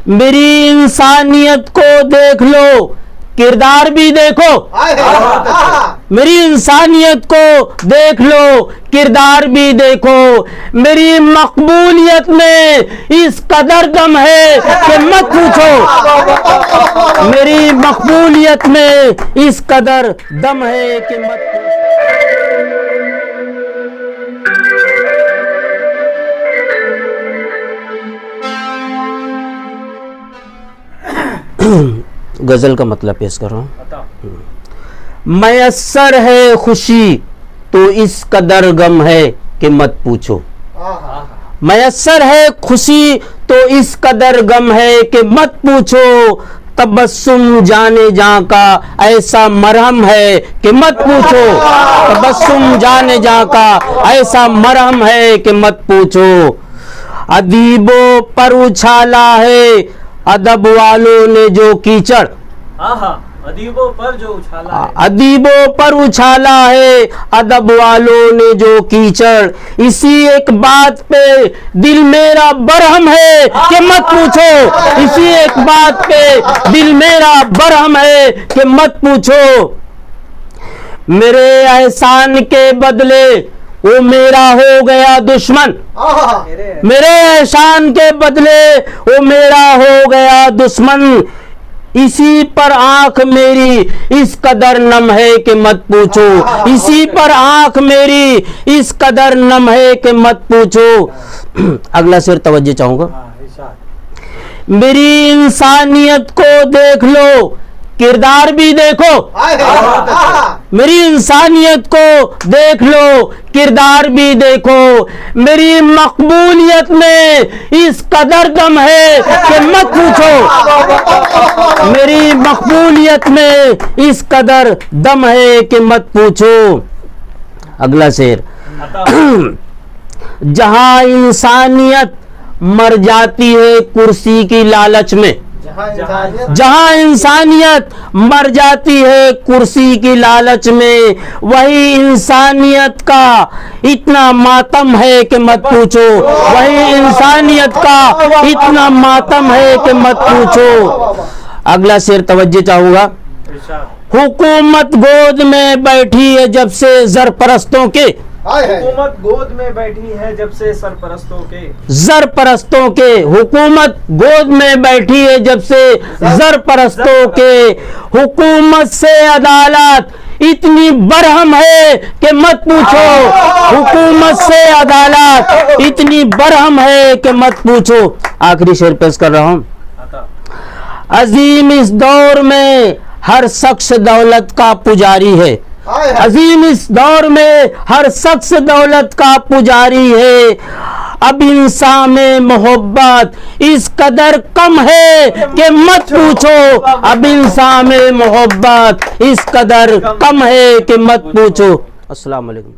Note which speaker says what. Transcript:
Speaker 1: मेरी इंसानियत को देख लो, किरदार भी देखो। मेरी इंसानियत को देख लो, किरदार भी देखो। मेरी मकबूलियत में इस कदर दम है कि मत पूछो। मेरी मकबूलियत में इस कदर दम है कि मत पूछो। गजल का मतलब पेश कर रहा हूं। मयस्सर है खुशी तो इस कदर गम है कि मत पूछो। मयस्सर है खुशी तो इस कदर गम है कि मत पूछो। तबस्सुम जाने जा का ऐसा मरहम है कि मत पूछो। तबस्सुम जाने जा का ऐसा मरहम है कि मत पूछो। अदीबों पर उछाला है अदब वालों ने जो कीचड़।
Speaker 2: अदीबों पर जो उछाला है,
Speaker 1: अदीबों पर उछाला है अदब वालों ने जो कीचड़। इसी एक बात पे दिल मेरा बरहम है कि मत पूछो। इसी एक बात पे दिल मेरा बरहम है कि मत पूछो। मेरे एहसान के बदले वो मेरा हो गया दुश्मन। मेरे एहसान के बदले वो मेरा हो गया दुश्मन। इसी पर आंख मेरी इस कदर नम है कि मत पूछो। इसी पर आंख मेरी इस कदर नम है कि मत पूछो। अगला शेर तवज्जो चाहूंगा। मेरी इंसानियत को देख लो, किरदार भी देखो। मेरी इंसानियत को देख लो, किरदार भी देखो। मेरी मकबूलियत में इस कदर दम है कि मत पूछो। मेरी मकबूलियत में इस कदर दम है कि मत पूछो। अगला शेर। जहां इंसानियत मर जाती है कुर्सी की लालच में। जहां इंसानियत मर जाती है कुर्सी की लालच में, वही इंसानियत का इतना मातम है कि मत पूछो। वही इंसानियत का इतना मातम है कि मत पूछो। अगला शेर तवज्जो चाहूंगा। हुकूमत गोद में बैठी है जब से ज़रपरस्तों के।
Speaker 2: हुकूमत गोद में बैठी है जब से सरपरस्तों के।
Speaker 1: ज़रपरस्तों के। हुकूमत गोद में बैठी है जब से ज़रपरस्तों के। हुकूमत से अदालत इतनी बरहम है कि मत पूछो। हुकूमत से अदालत इतनी बरहम है कि मत पूछो। आखिरी शेर पेश कर रहा हूं। अजीम इस दौर में हर शख्स दौलत का पुजारी है। अजीम इस दौर में हर शख्स दौलत का पुजारी है। अब इंसान में मोहब्बत इस कदर कम है कि मत पूछो। अब इंसान में मोहब्बत इस कदर कम है कि मत पूछो। अस्सलाम वालेकुम।